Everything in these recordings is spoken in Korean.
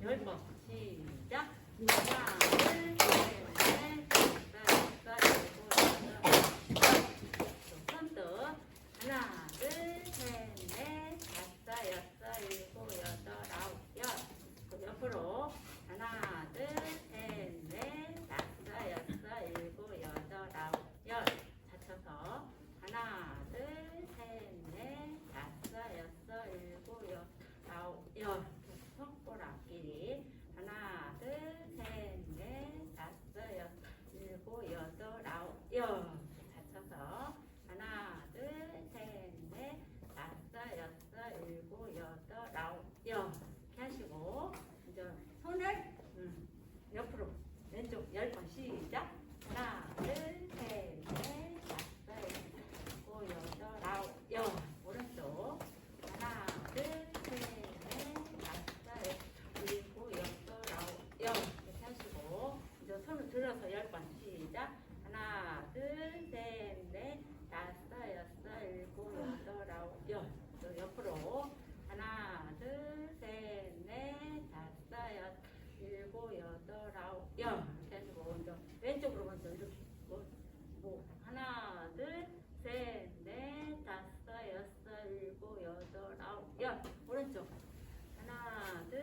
10번 시작. 하나, 둘, 셋, 넷, 다섯, 여섯, 일곱, 여덟. 하나, 둘, 셋, 넷, 다섯, 여섯, 일곱, 여덟, 아홉, 열. 그 옆으로 하나, 둘, 셋, 넷, 다섯, 여섯, 일곱, 여덟, 아홉, 열. 잡혀서 하나, 둘, 셋, 넷, 다섯, 여섯, 일곱, 여덟, 아홉, 열. 손가락끼리 하나, 둘, 셋, 넷, 다섯, 여섯, 일곱, 여덟, 아홉, 열. 잡혀서 하나, 둘, 셋, 넷, 다섯, 여섯, 일곱, 여덟, 아홉, 열. 이렇게 하시고 이제 손을 옆으로 왼쪽 10번 시작. 하나, 둘, 셋, 넷, 다섯, 일곱, 여덟, 아홉, 열. 오른쪽 하나, 둘, 셋, 넷, 다섯, 일곱, 여덟, 아홉, 열. 이렇게 하시고 이제 손을 들어서 10번 시작. 하나, 둘, 셋, 넷, 다섯, 여섯, 일곱, 여덟, 아홉, 열. 또 옆으로 하나, 둘, 셋, 넷, 다섯, 여섯, 일곱, 여덟, 아홉, 열. 이렇게 하시고 이제 왼쪽으로 먼저 이렇게 하나, 둘, 셋, 넷, 다섯, 여섯, 일곱, 여덟, 아홉, 열. 오른쪽 하나, 둘,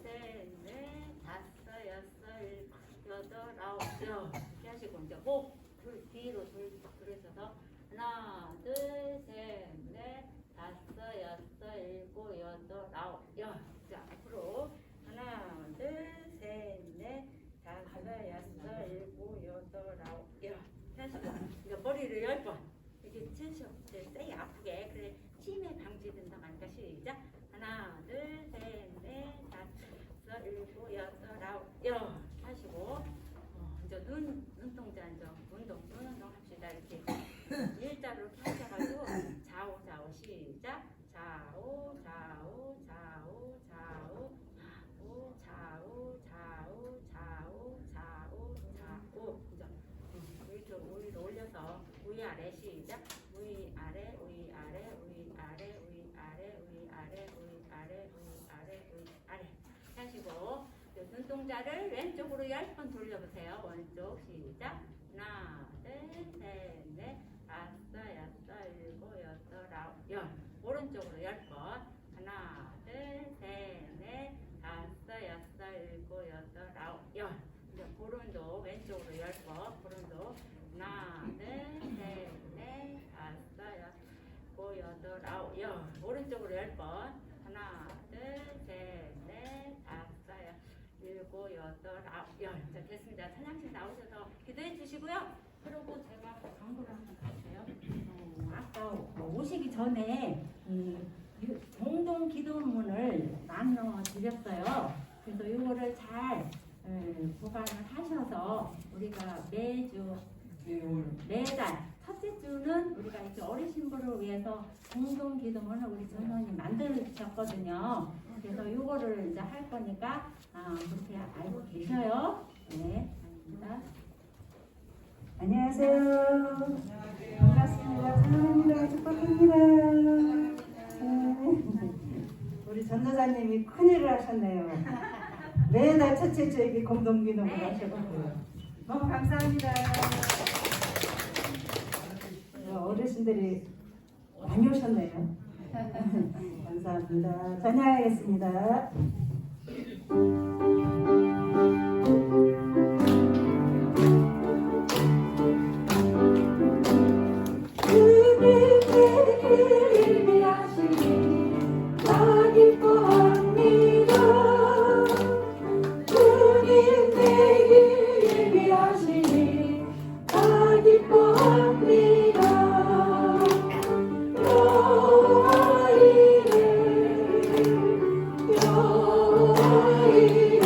셋, 넷, 다섯, 여섯, 일곱, 여덟, 아홉, 열. 이렇게 하시고 이제 목 뒤로 돌리셔서 하나, 둘, 셋, 넷, 다섯, 여섯, 일곱, 여덟, 아홉, 열. 자, 앞으로 하나, 둘, 셋, 넷, 다섯, 여섯, 일곱, 여덟, 아홉, 열. 하시고 이제 머리를 10번 이렇게 치셔. 세게 아프게. 그래 치매 방지된다고 하니까 시작. 하나, 둘, 셋, 넷, 다섯, 일곱, 여덟, 아홉, 열. 하시고 이제 눈동자 이제 눈 운동 합시다. 이렇게 일자로 이렇게 하셔가지고 좌우 시작. 좌우 좌우 좌우 좌우 좌우 좌우 좌우 좌우 좌우. 이제 위로 올려서 위아래 시작. 위아래 위아래 위아래 위아래 위아래 위아래 위아래 위아래 하시고 눈동자를 왼쪽으로 10번 돌려보세요. 왼쪽 시작. 하나, 둘, 셋, 넷, 다섯, 여섯, 일곱, 여덟, 아홉, 열. 오른쪽으로 10번. 하나, 둘, 셋, 넷, 다섯, 여섯, 일곱, 여덟, 아홉, 열. 이제 보름도 왼쪽으로 10번. 보름도 하나, 둘, 셋, 넷, 다섯, 여섯, 일곱, 여덟, 아홉, 열. 오른쪽으로 10번. 하나, 둘, 셋, 넷, 다섯, 여섯, 일곱, 여덟, 아홉, 열. 자, 됐습니다. 찬양팀 나오셔서 기도해 주시고요. 그리고 제가 광고를 한번 할게요. 아까 오시기 전에 공동 기도문을 나눠 드렸어요. 그래서 이거를 잘 보관을 하셔서 우리가 매주 매달 첫째 주는 우리가 이제 어르신들을 위해서 공동 기도문을 우리 전원이 만드셨거든요. 그래서 이거를 이제 할 거니까 그렇게 알고 계셔요. 네, 감사합니다. 안녕하세요. 반갑습니다. 사랑합니다. 축복합니다. 우리 전도사님이 큰일을 하셨네요. 매달 첫째 주에 공동기도를 하셔가지고 너무 감사합니다. 어르신들이 많이 오셨네요. 감사합니다. 찬양하겠습니다. 여호와이래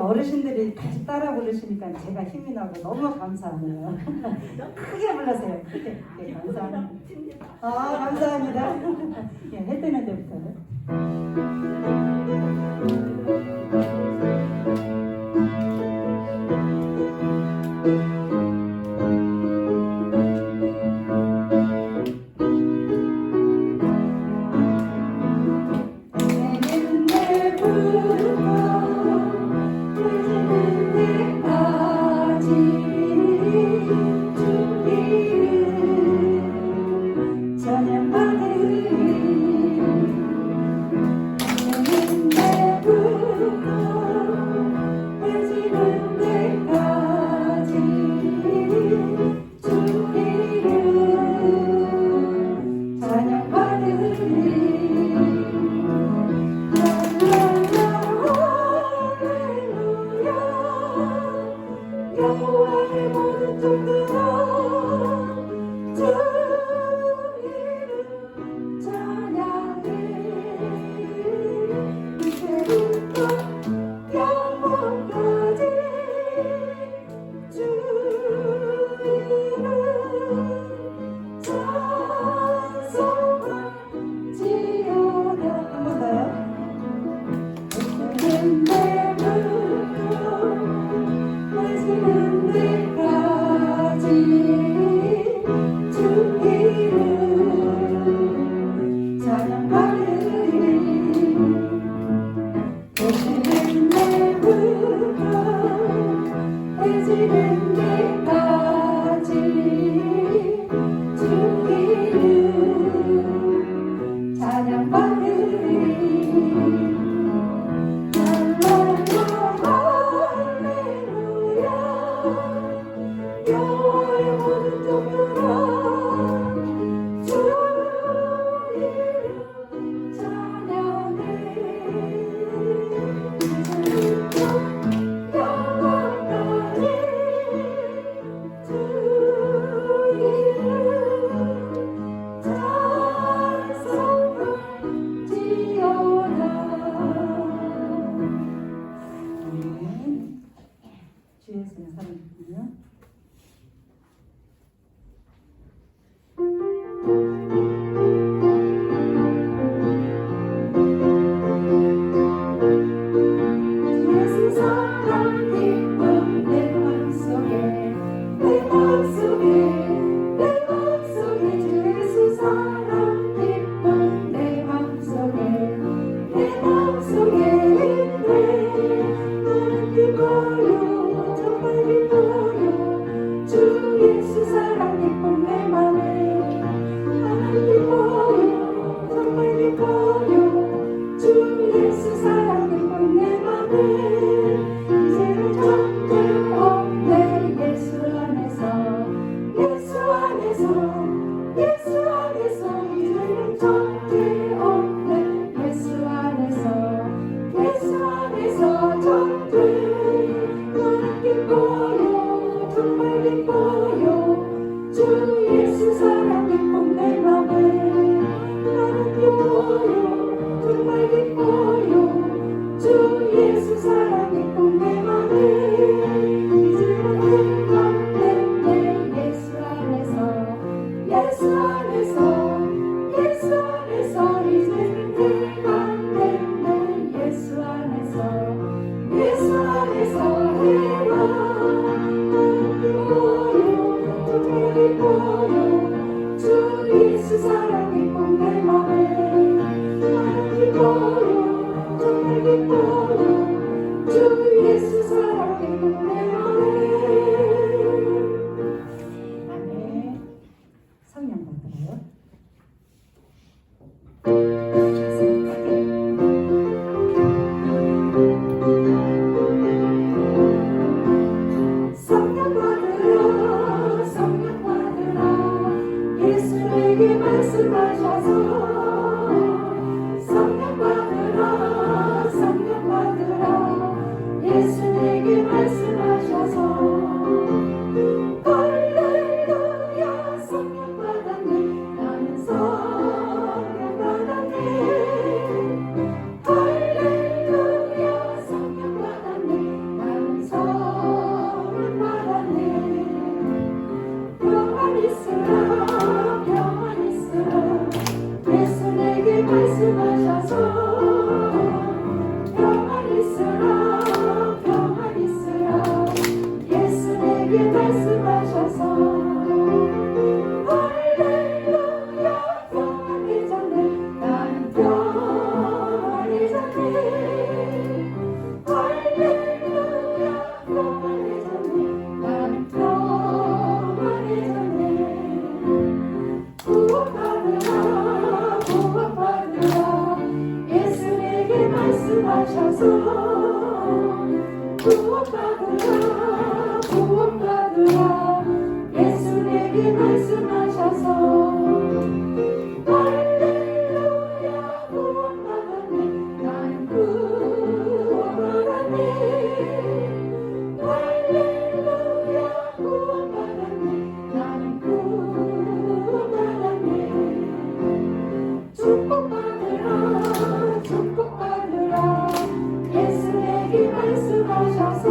어르신들이 같이 따라 부르시니까 제가 힘이 나고 너무 감사하네요. 크게 불러세요. 크게. 예, 감사합니다. 감사합니다. 예, 해 뜨는 데부터. 주 예수 사랑해 말씀하셔서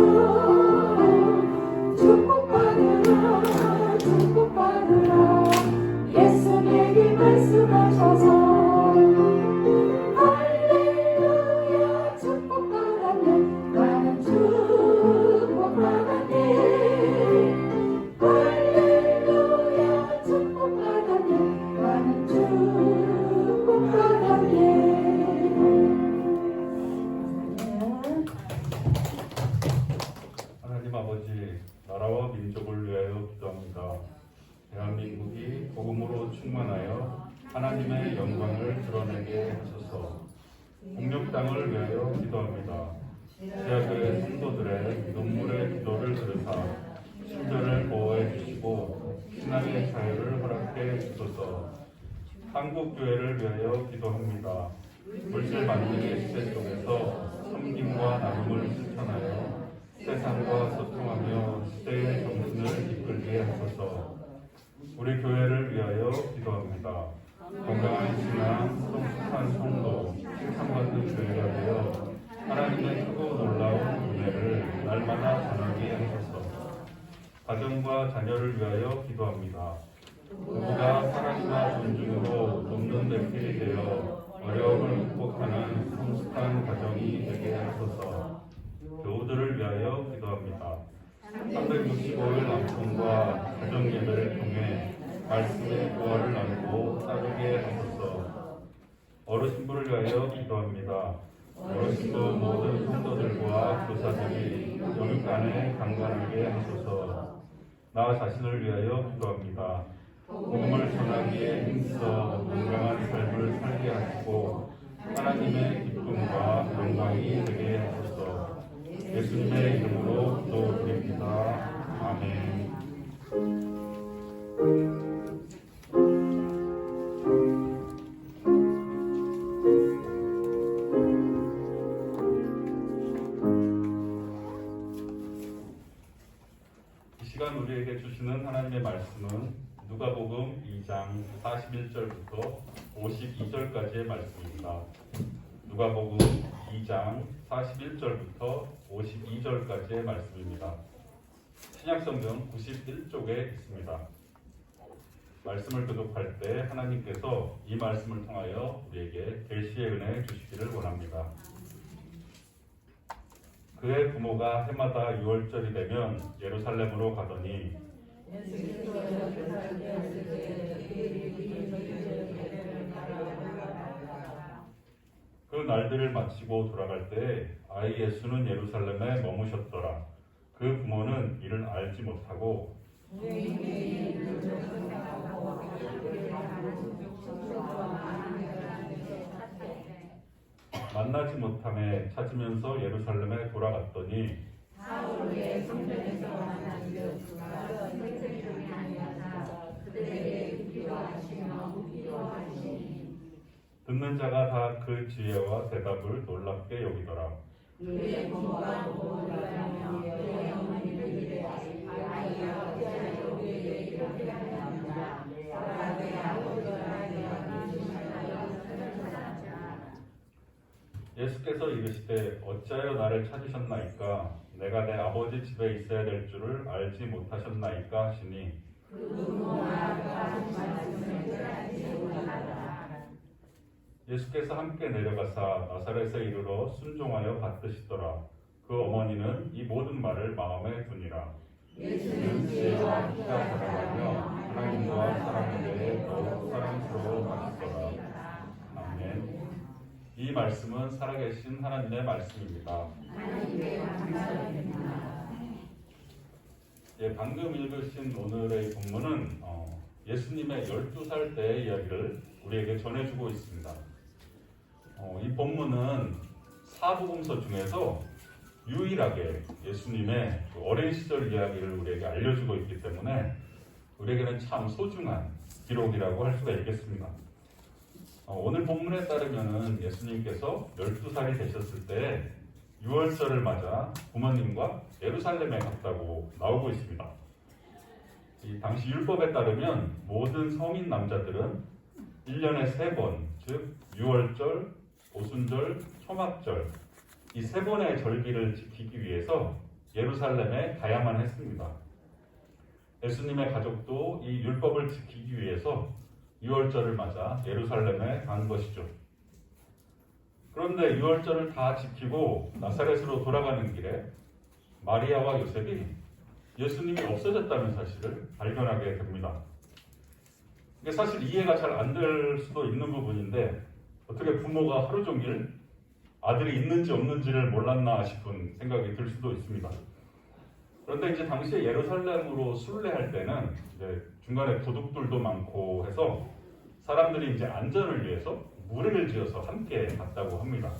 축복받으라 축복받으라 예수님이 말씀하셔서 할렐루야 축복받았네 나는 축복받았네 할렐루야 축복받았네 나는 축복받았네. 하나님 아버지, 나라와 민족을 위하여 기도합니다. 대한민국이 복음으로 충만하여 하나님의 영광을 드러내게 하소서. 북녘 땅을 위하여 기도합니다. 지하교회 성도들의 눈물의 기도를 들으사 신전을 보호해 주시고 신앙의 자유를 허락해 주소서. 한국교회를 위하여 기도합니다. 물질 만능의 시대 속에서 섬김과 나눔을 실천하여 세상과 소통하며 시대의 정신을 이끌게 하소서. 우리 교회를 위하여 기도합니다. 건강한 신앙, 성숙한 성도, 칭찬받는 교회가 되어 하나님의 크고 놀라운 은혜를 날마다 전하게 하소서. 가정과 자녀를 위하여 기도합니다. 모두가 사랑과 존중으로 돕는 대필이 되어 어려움을 극복하는 성숙한 가정이 되게 하소서. 교우들을 위하여 기도합니다. 365일 남편과 가정예배를 통해 말씀의 교화를 나누고 따르게 하소서. 어르신부를 위하여 기도합니다. 어르신부 모든 성도들과 교사들이 영육간에 강건하게 하소서. 나 자신을 위하여 기도합니다. 복음을 전하기에 힘써 건강한 삶을 살게 하시고 하나님의 기쁨과 영광이 되게 하소서. 예수님의 이름으로 기도드립니다. 아멘. 이 시간 우리에게 주시는 하나님의 말씀은 누가복음 2장 41절부터 52절까지의 말씀입니다. 누가복음 2장 41절부터 52절까지의 말씀입니다. 신약성경 91쪽에 있습니다. 말씀을 교독할 때 하나님께서 이 말씀을 통하여 우리에게 계시의 은혜 주시기를 원합니다. 그의 부모가 해마다 6월절이 되면 예루살렘으로 가더니 그 날들을 마치고 돌아갈 때 아이 예수는 예루살렘에 머무셨더라. 그 부모는 이를 알지 못하고 만나지 못함에 찾으면서 예루살렘에 돌아갔더니 사울의 성전에서 만난 그 선생님이 아니하사 그들에게 기도하시며 기도하시니 듣는 자가 다 그 지혜와 대답을 놀랍게 여기더라. 그의 부모가 보호하며 그의 어머니를 이르되 아이야 어찌하여 우리에게 이렇게 하였느냐 사랑의 아버지가 되어 주시나요 찾아자. 예수께서 이르시되 어찌하여 나를 찾으셨나이까 내가 내 아버지 집에 있어야 될 줄을 알지 못하셨나이까 하시니 그 부모가 그 하신 말씀을 깨닫지 못하더라. 예수께서 함께 내려가사 나사렛에 이르러 순종하여 받드시더라. 그 어머니는 이 모든 말을 마음에 두니라. 예수는 지혜와 키가 자라가며 하나님과 사람에 대해 더욱 사랑스러워 하시더라. 아멘. 이 말씀은 살아계신 하나님의 말씀입니다. 하나님께 감사드립니다. 예, 방금 읽으신 오늘의 본문은 예수님의 12살 때의 이야기를 우리에게 전해주고 있습니다. 이 본문은 사복음서 중에서 유일하게 예수님의 어린 시절 이야기를 우리에게 알려주고 있기 때문에 우리에게는 참 소중한 기록이라고 할 수가 있겠습니다. 오늘 본문에 따르면 예수님께서 12살이 되셨을 때 6월절을 맞아 부모님과 예루살렘에 갔다고 나오고 있습니다. 이 당시 율법에 따르면 모든 성인 남자들은 1년에 3번, 즉 6월절, 오순절, 초막절 이 세 번의 절기를 지키기 위해서 예루살렘에 가야만 했습니다. 예수님의 가족도 이 율법을 지키기 위해서 유월절을 맞아 예루살렘에 간 것이죠. 그런데 유월절을 다 지키고 나사렛으로 돌아가는 길에 마리아와 요셉이 예수님이 없어졌다는 사실을 발견하게 됩니다. 이게 사실 이해가 잘 안 될 수도 있는 부분인데 어떻게 부모가 하루 종일 아들이 있는지 없는지를 몰랐나 싶은 생각이 들 수도 있습니다. 그런데 이제 당시에 예루살렘으로 순례할 때는 이제 중간에 도둑들도 많고 해서 사람들이 이제 안전을 위해서 무리를 지어서 함께 갔다고 합니다.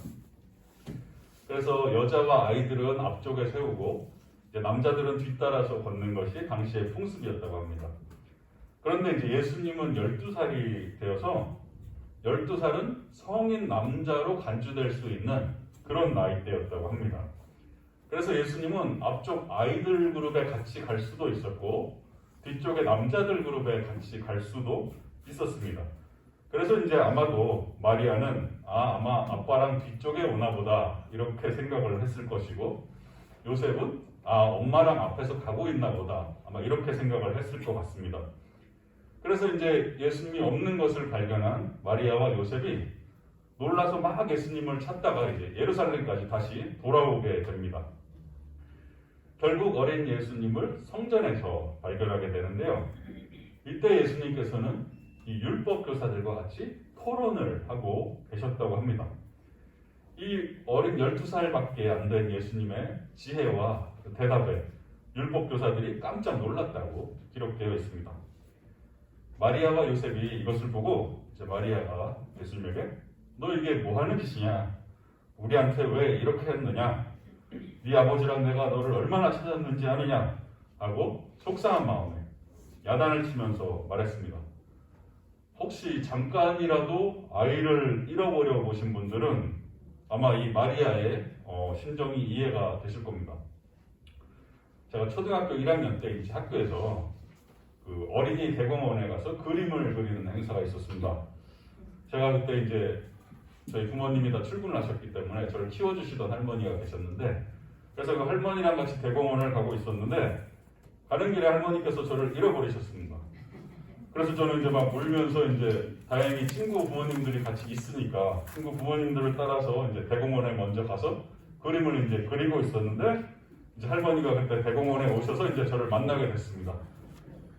그래서 여자와 아이들은 앞쪽에 세우고 이제 남자들은 뒤따라서 걷는 것이 당시의 풍습이었다고 합니다. 그런데 이제 예수님은 12살이 되어서 12살은 성인 남자로 간주될 수 있는 그런 나이대였다고 합니다. 그래서 예수님은 앞쪽 아이들 그룹에 같이 갈 수도 있었고 뒤쪽에 남자들 그룹에 같이 갈 수도 있었습니다. 그래서 이제 아마도 마리아는 아마 아빠랑 뒤쪽에 오나 보다 이렇게 생각을 했을 것이고 요셉은 엄마랑 앞에서 가고 있나 보다 아마 이렇게 생각을 했을 것 같습니다. 그래서 이제 예수님이 없는 것을 발견한 마리아와 요셉이 놀라서 막 예수님을 찾다가 이제 예루살렘까지 다시 돌아오게 됩니다. 결국 어린 예수님을 성전에서 발견하게 되는데요. 이때 예수님께서는 이 율법 교사들과 같이 토론을 하고 계셨다고 합니다. 이 어린 12살밖에 안 된 예수님의 지혜와 대답에 율법 교사들이 깜짝 놀랐다고 기록되어 있습니다. 마리아와 요셉이 이것을 보고 이제 마리아가 예수님에게 너 이게 뭐 하는 짓이냐? 우리한테 왜 이렇게 했느냐? 네 아버지랑 내가 너를 얼마나 찾았는지 아느냐? 하고 속상한 마음에 야단을 치면서 말했습니다. 혹시 잠깐이라도 아이를 잃어버려 보신 분들은 아마 이 마리아의 심정이 이해가 되실 겁니다. 제가 초등학교 1학년 때 이제 학교에서 그 어린이 대공원에 가서 그림을 그리는 행사가 있었습니다. 제가 그때 이제 저희 부모님이 다 출근을 하셨기 때문에 저를 키워주시던 할머니가 계셨는데 그래서 그 할머니랑 같이 대공원을 가고 있었는데 가는 길에 할머니께서 저를 잃어버리셨습니다. 그래서 저는 이제 막 울면서 이제 다행히 친구 부모님들이 같이 있으니까 친구 부모님들을 따라서 이제 대공원에 먼저 가서 그림을 이제 그리고 있었는데 이제 할머니가 그때 대공원에 오셔서 이제 저를 만나게 됐습니다.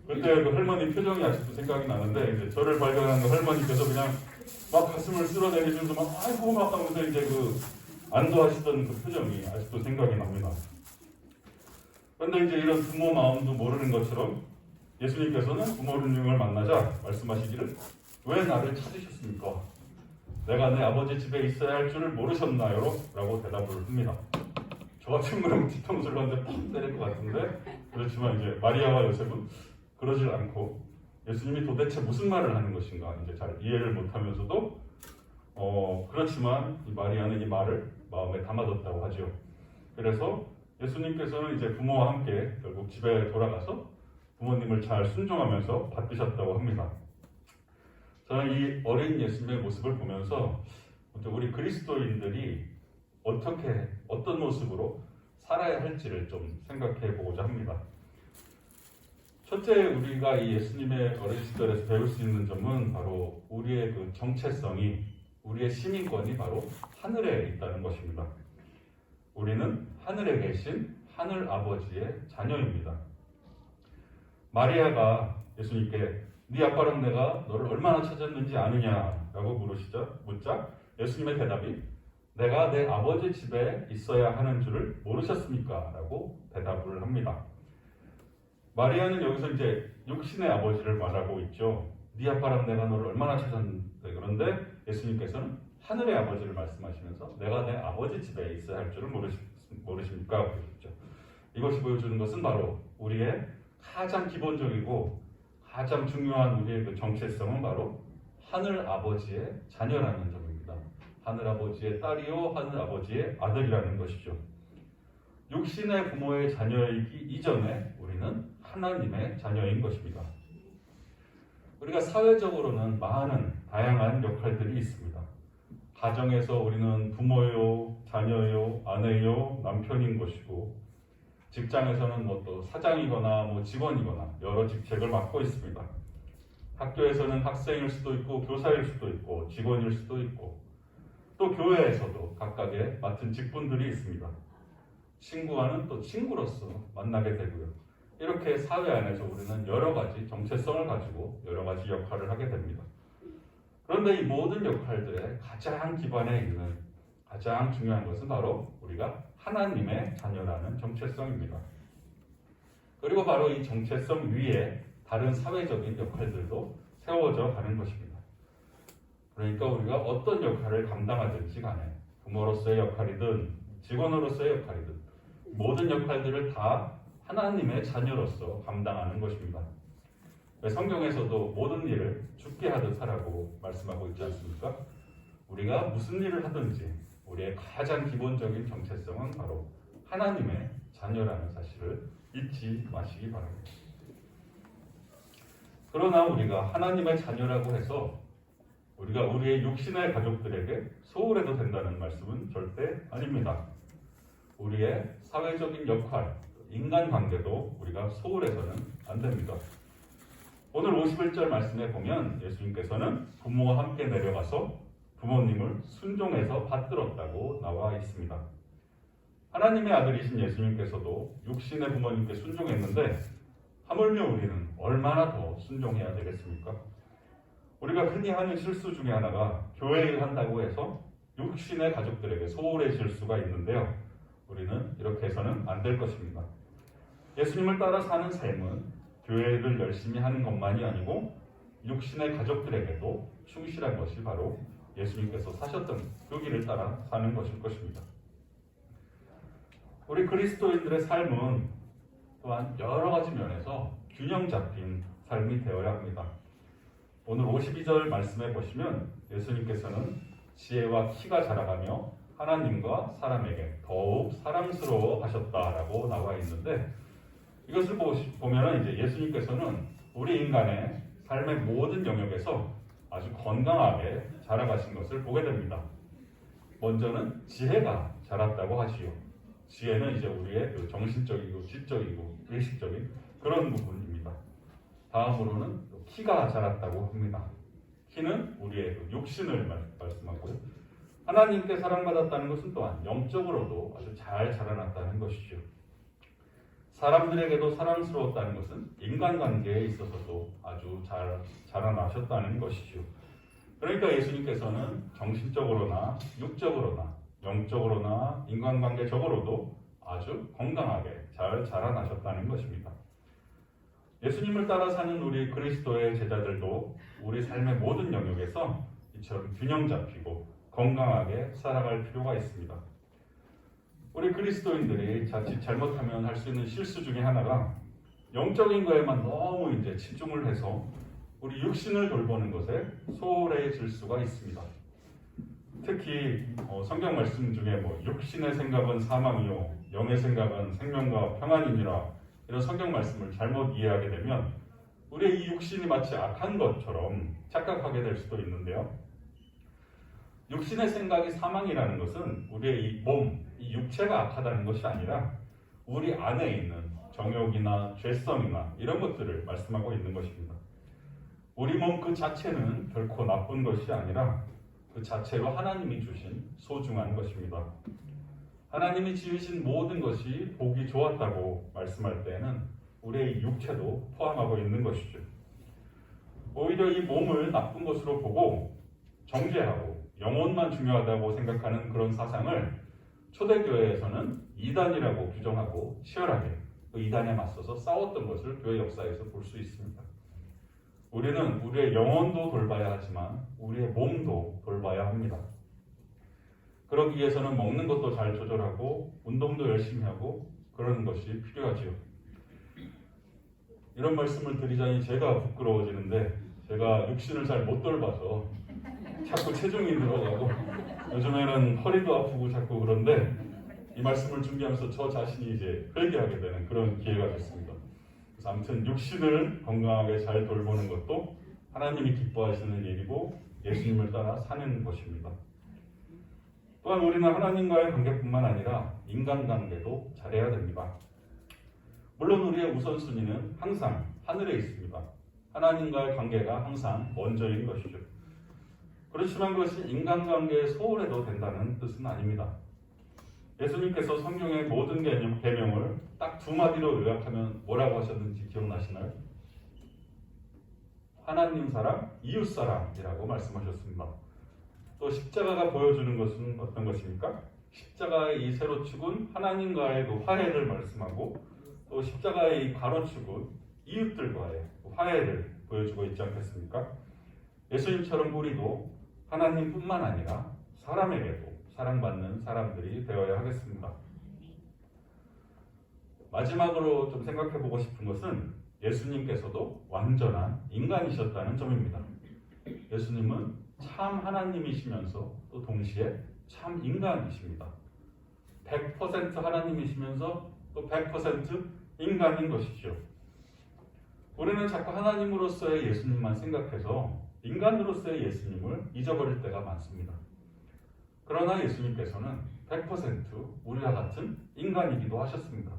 그때 그 할머니 표정이 아직도 생각이 나는데 이제 저를 발견한 그 할머니께서 그냥 막 가슴을 쓸어내리면서 막 아이고 막 하면서 이제 그 안도하시던 그 표정이 아직도 생각이 납니다. 그런데 이제 이런 부모 마음도 모르는 것처럼 예수님께서는 부모님을 만나자 말씀하시기를 왜 나를 찾으셨습니까? 내가 내 아버지 집에 있어야 할 줄을 모르셨나요? 라고 대답을 합니다. 저 같은 경우는 뒤통수를 한대 팍 때릴 것 같은데 그렇지만 이제 마리아와 요셉은 그러질 않고 예수님이 도대체 무슨 말을 하는 것인가 이제 잘 이해를 못하면서도 그렇지만 이 마리아는 이 말을 마음에 담아뒀다고 하죠. 그래서 예수님께서는 이제 부모와 함께 결국 집에 돌아가서 부모님을 잘 순종하면서 받드셨다고 합니다. 저는 이 어린 예수님의 모습을 보면서 우리 그리스도인들이 어떤 모습으로 살아야 할지를 좀 생각해 보고자 합니다. 첫째, 우리가 이 예수님의 어린 시절에서 배울 수 있는 점은 바로 우리의 그 정체성이, 우리의 시민권이 바로 하늘에 있다는 것입니다. 우리는 하늘에 계신 하늘 아버지의 자녀입니다. 마리아가 예수님께 네 아빠랑 내가 너를 얼마나 찾았는지 아느냐라고 묻자 예수님의 대답이 내가 내 아버지 집에 있어야 하는 줄을 모르셨습니까? 라고 대답을 합니다. 마리아는 여기서 이제 육신의 아버지를 말하고 있죠. 네 아빠랑 내가 너를 얼마나 찾았는데 그런데 예수님께서는 하늘의 아버지를 말씀하시면서 내가 내 아버지 집에 있어야 할 줄을 모르십니까? 그러셨죠. 이것이 보여주는 것은 바로 우리의 가장 기본적이고 가장 중요한 우리의 그 정체성은 바로 하늘 아버지의 자녀라는 점입니다. 하늘 아버지의 딸이요 하늘 아버지의 아들이라는 것이죠. 육신의 부모의 자녀이기 이전에 우리는 하나님의 자녀인 것입니다. 우리가 사회적으로는 많은 다양한 역할들이 있습니다. 가정에서 우리는 부모요, 자녀요, 아내요, 남편인 것이고 직장에서는 뭐 또 사장이거나 뭐 직원이거나 여러 직책을 맡고 있습니다. 학교에서는 학생일 수도 있고 교사일 수도 있고 직원일 수도 있고 또 교회에서도 각각의 맡은 직분들이 있습니다. 친구와는 또 친구로서 만나게 되고요. 이렇게 사회 안에서 우리는 여러 가지 정체성을 가지고 여러 가지 역할을 하게 됩니다. 그런데 이 모든 역할들의 가장 기반에 있는 가장 중요한 것은 바로 우리가 하나님의 자녀라는 정체성입니다. 그리고 바로 이 정체성 위에 다른 사회적인 역할들도 세워져 가는 것입니다. 그러니까 우리가 어떤 역할을 감당하든지 간에 부모로서의 역할이든 직원으로서의 역할이든 모든 역할들을 다 하나님의 자녀로서 감당하는 것입니다. 성경에서도 모든 일을 주께 하듯 하라고 말씀하고 있지 않습니까? 우리가 무슨 일을 하든지 우리의 가장 기본적인 정체성은 바로 하나님의 자녀라는 사실을 잊지 마시기 바랍니다. 그러나 우리가 하나님의 자녀라고 해서 우리가 우리의 육신의 가족들에게 소홀해도 된다는 말씀은 절대 아닙니다. 우리의 사회적인 역할, 인간관계도 우리가 소홀해서는 안 됩니다. 오늘 51절 말씀에 보면 예수님께서는 부모와 함께 내려가서 부모님을 순종해서 받들었다고 나와 있습니다. 하나님의 아들이신 예수님께서도 육신의 부모님께 순종했는데 하물며 우리는 얼마나 더 순종해야 되겠습니까? 우리가 흔히 하는 실수 중에 하나가 교회 일을 한다고 해서 육신의 가족들에게 소홀해질 수가 있는데요. 우리는 이렇게 해서는 안 될 것입니다. 예수님을 따라 사는 삶은 교회 일을 열심히 하는 것만이 아니고 육신의 가족들에게도 충실한 것이 바로 예수님께서 사셨던 그 길을 따라 사는 것일 것입니다. 우리 그리스도인들의 삶은 또한 여러 가지 면에서 균형 잡힌 삶이 되어야 합니다. 오늘 52절 말씀해 보시면 예수님께서는 지혜와 키가 자라가며 하나님과 사람에게 더욱 사랑스러워 하셨다라고 나와 있는데 이것을 보면 이제 예수님께서는 우리 인간의 삶의 모든 영역에서 아주 건강하게 자라가신 것을 보게 됩니다. 먼저는 지혜가 자랐다고 하지요. 지혜는 이제 우리의 정신적이고 지적이고 의식적인 그런 부분입니다. 다음으로는 키가 자랐다고 합니다. 키는 우리의 육신을 말씀하고요. 하나님께 사랑받았다는 것은 또한 영적으로도 아주 잘 자라났다는 것이죠. 사람들에게도 사랑스러웠다는 것은 인간관계에 있어서도 아주 잘 자라나셨다는 것이죠. 그러니까 예수님께서는 정신적으로나 육적으로나 영적으로나 인간관계적으로도 아주 건강하게 잘 자라나셨다는 것입니다. 예수님을 따라 사는 우리 그리스도의 제자들도 우리 삶의 모든 영역에서 이처럼 균형 잡히고 건강하게 살아갈 필요가 있습니다. 우리 그리스도인들이 자칫 잘못하면 할 수 있는 실수 중에 하나가 영적인 거에만 너무 이제 치중을 해서 우리 육신을 돌보는 것에 소홀해질 수가 있습니다. 특히 성경 말씀 중에 육신의 생각은 사망이요 영의 생각은 생명과 평안이니라 이런 성경 말씀을 잘못 이해하게 되면 우리의 이 육신이 마치 악한 것처럼 착각하게 될 수도 있는데요. 육신의 생각이 사망이라는 것은 우리의 이 몸, 이 육체가 악하다는 것이 아니라 우리 안에 있는 정욕이나 죄성이나 이런 것들을 말씀하고 있는 것입니다. 우리 몸 그 자체는 결코 나쁜 것이 아니라 그 자체로 하나님이 주신 소중한 것입니다. 하나님이 지으신 모든 것이 보기 좋았다고 말씀할 때에는 우리의 육체도 포함하고 있는 것이죠. 오히려 이 몸을 나쁜 것으로 보고 정죄하고 영혼만 중요하다고 생각하는 그런 사상을 초대교회에서는 이단이라고 규정하고 치열하게 그 이단에 맞서서 싸웠던 것을 교회 역사에서 볼 수 있습니다. 우리는 우리의 영혼도 돌봐야 하지만 우리의 몸도 돌봐야 합니다. 그러기 위해서는 먹는 것도 잘 조절하고 운동도 열심히 하고 그러는 것이 필요하지요. 이런 말씀을 드리자니 제가 부끄러워지는데 제가 육신을 잘 못 돌봐서 자꾸 체중이 늘어가고 요즘에는 허리도 아프고 자꾸 그런데 이 말씀을 준비하면서 저 자신이 이제 회개하게 되는 그런 기회가 됐습니다. 그래서 아무튼 육신을 건강하게 잘 돌보는 것도 하나님이 기뻐하시는 일이고 예수님을 따라 사는 것입니다. 또한 우리는 하나님과의 관계뿐만 아니라 인간관계도 잘해야 됩니다. 물론 우리의 우선순위는 항상 하늘에 있습니다. 하나님과의 관계가 항상 먼저인 것이죠. 그렇지만 그것이 인간관계에 소홀해도 된다는 뜻은 아닙니다. 예수님께서 성경의 모든 계명을 딱 두 마디로 요약하면 뭐라고 하셨는지 기억나시나요? 하나님 사랑, 이웃 사랑이라고 말씀하셨습니다. 또 십자가가 보여주는 것은 어떤 것입니까? 십자가의 이 세로 축은 하나님과의 그 화해를 말씀하고 또 십자가의 이 가로 축은 이웃들과의 화해를 보여주고 있지 않겠습니까? 예수님처럼 우리도 하나님뿐만 아니라 사람에게도 사랑받는 사람들이 되어야 하겠습니다. 마지막으로 좀 생각해보고 싶은 것은 예수님께서도 완전한 인간이셨다는 점입니다. 예수님은 참 하나님이시면서 또 동시에 참 인간이십니다. 100% 하나님이시면서 또 100% 인간인 것이죠. 우리는 자꾸 하나님으로서의 예수님만 생각해서 인간으로서의 예수님을 잊어버릴 때가 많습니다. 그러나 예수님께서는 100% 우리와 같은 인간이기도 하셨습니다.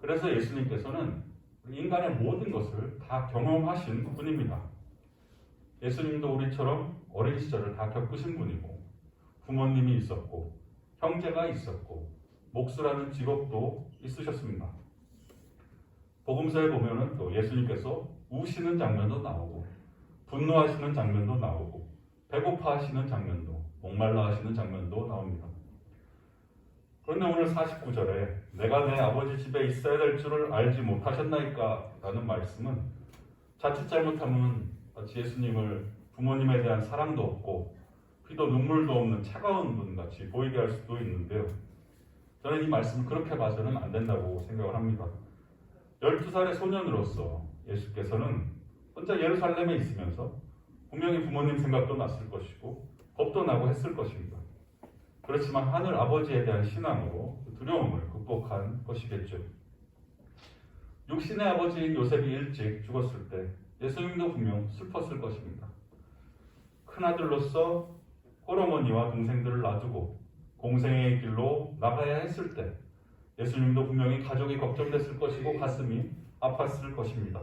그래서 예수님께서는 인간의 모든 것을 다 경험하신 분입니다. 예수님도 우리처럼 어린 시절을 다 겪으신 분이고 부모님이 있었고 형제가 있었고 목수라는 직업도 있으셨습니다. 복음서에 보면은 또 예수님께서 우시는 장면도 나오고 분노하시는 장면도 나오고 배고파하시는 장면도 목말라 하시는 장면도 나옵니다. 그런데 오늘 49절에 내가 내 아버지 집에 있어야 될 줄을 알지 못하셨나이까 라는 말씀은 자칫 잘못하면 마치 예수님을 부모님에 대한 사랑도 없고 피도 눈물도 없는 차가운 분같이 보이게 할 수도 있는데요. 저는 이 말씀을 그렇게 봐서는 안 된다고 생각을 합니다. 12살의 소년으로서 예수께서는 혼자 예루살렘에 있으면서 분명히 부모님 생각도 났을 것이고 겁도 나고 했을 것입니다. 그렇지만 하늘 아버지에 대한 신앙으로 두려움을 극복한 것이겠죠. 육신의 아버지인 요셉이 일찍 죽었을 때 예수님도 분명 슬펐을 것입니다. 큰아들로서 홀어머니와 동생들을 놔두고 공생의 길로 나가야 했을 때 예수님도 분명히 가족이 걱정됐을 것이고 가슴이 아팠을 것입니다.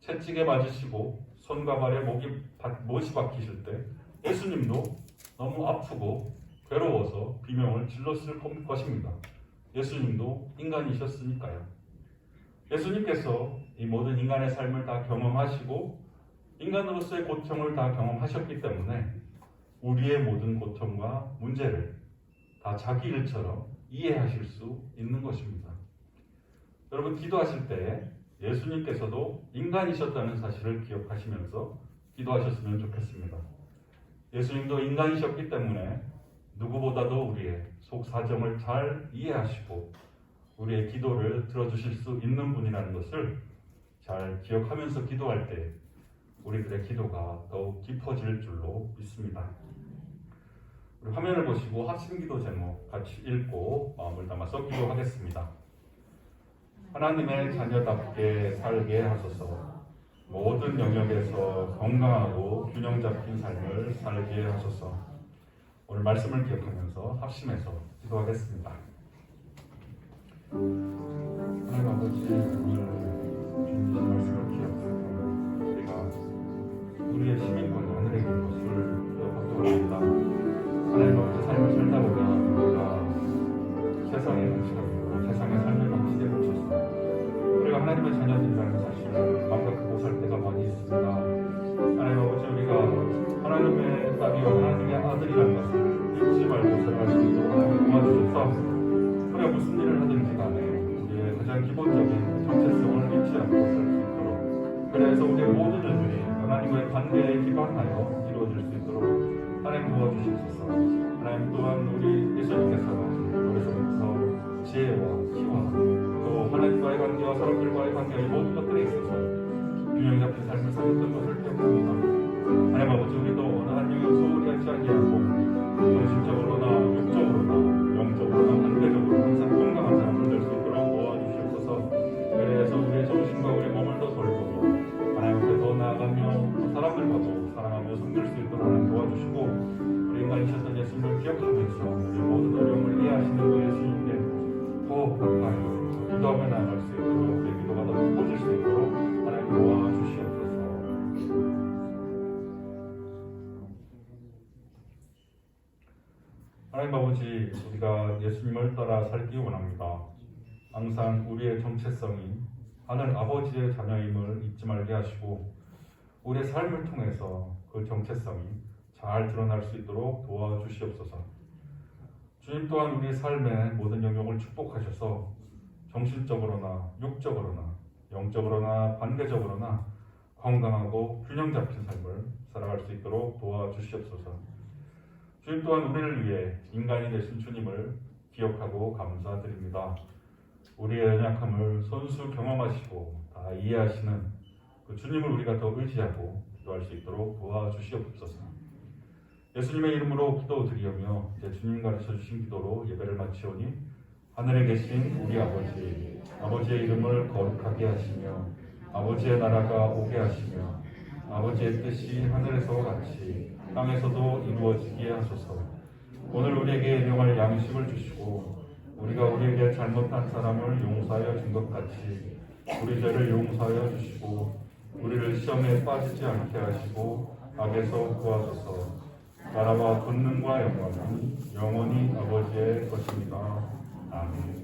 채찍에 맞으시고 손과 발에 못이 박히실 때 예수님도 너무 아프고 괴로워서 비명을 질렀을 것입니다. 예수님도 인간이셨으니까요. 예수님께서 이 모든 인간의 삶을 다 경험하시고 인간으로서의 고통을 다 경험하셨기 때문에 우리의 모든 고통과 문제를 다 자기 일처럼 이해하실 수 있는 것입니다. 여러분 기도하실 때 예수님께서도 인간이셨다는 사실을 기억하시면서 기도하셨으면 좋겠습니다. 예수님도 인간이셨기 때문에 누구보다도 우리의 속 사정을 잘 이해하시고 우리의 기도를 들어주실 수 있는 분이라는 것을 잘 기억하면서 기도할 때 우리들의 기도가 더욱 깊어질 줄로 믿습니다. 우리 화면을 보시고 합심기도 제목 같이 읽고 마음을 담아서 기도하겠습니다. 하나님의 자녀답게 살게 하소서. 모든 영역에서 건강하고 균형 잡힌 삶을 살게 하소서. 오늘 말씀을 기억하면서 합심해서 기도하겠습니다. 하나님 아버지, 오늘 주신 말씀을 기억하고 우리가 우리의 시민권 하늘에 있는 것을 기억하도록 합니다. 하나님 아버지, 삶을 살다 보면 우리가 세상의 방식이고 세상의 삶의 방식에 묻혀서 우리가 하나님의 자녀들이라는 사실을 망각하고 살 때가 많이 있습니다. 하나님 아버지, 우리가 하나님의 딸이요 하나님의 아들이라는 것을 잊지 말고 살아갈 수 있도록 하나님 도와주셔서 우리가 무슨 일을 하든지 간에 우리의 가장 기본적인 정체성을 잊지 않고 살 수 있도록, 그래서 우리의 모든 일들이 하나님과의 관계에 기반하여 이루어질 수 있도록 하나님 도와주시옵소서. 하나님 또한 우리 예수님께서는 여기서부터 지혜와 희와 또 하나님과의 관계와 사람들과의 관계와 이 모든 것들에 있어서 균형 잡힌 삶을 살았던 것을 기억합니다. 하나님 아버지, 우리도 어느 한 명이 소홀히 하지 아니하고 정신적으로나 육적으로나 영적으로나 관계적으로 항상 건강한 사람을 될 수 있도록 도와주시옵소서. 그래서 우리의 정신과 우리의 몸을 더 돌보고 하나님 앞에 더 나아가며 사람들과도 사랑하며 섬길 수 있도록 하나님 도와주시고 우리 인간이셨던 예수님을 기억하시고 예수님을 따라 살기 원합니다. 항상 우리의 정체성이 하늘 아버지의 자녀임을 잊지 말게 하시고 우리의 삶을 통해서 그 정체성이 잘 드러날 수 있도록 도와주시옵소서. 주님 또한 우리의 삶의 모든 영역을 축복하셔서 정신적으로나 육적으로나 영적으로나 관계적으로나 건강하고 균형 잡힌 삶을 살아갈 수 있도록 도와주시옵소서. 주님 또한 우리를 위해 인간이 되신 주님을 기억하고 감사드립니다. 우리의 연약함을 손수 경험하시고 다 이해하시는 그 주님을 우리가 더 의지하고 기도할 수 있도록 도와주시옵소서. 예수님의 이름으로 기도드리며 이제 주님 가르쳐 주신 기도로 예배를 마치오니 하늘에 계신 우리 아버지, 아버지의 이름을 거룩하게 하시며 아버지의 나라가 오게 하시며 아버지의 뜻이 하늘에서와 같이 땅에서도 이루어지게 하소서. 오늘 우리에게 일용할 양식을 주시고 우리가 우리에게 잘못한 사람을 용서하여 준 것 같이 우리 죄를 용서하여 주시고 우리를 시험에 빠지지 않게 하시고 악에서 구하소서. 나라와 권능과 영광은 영원히 아버지의 것입니다. 아멘.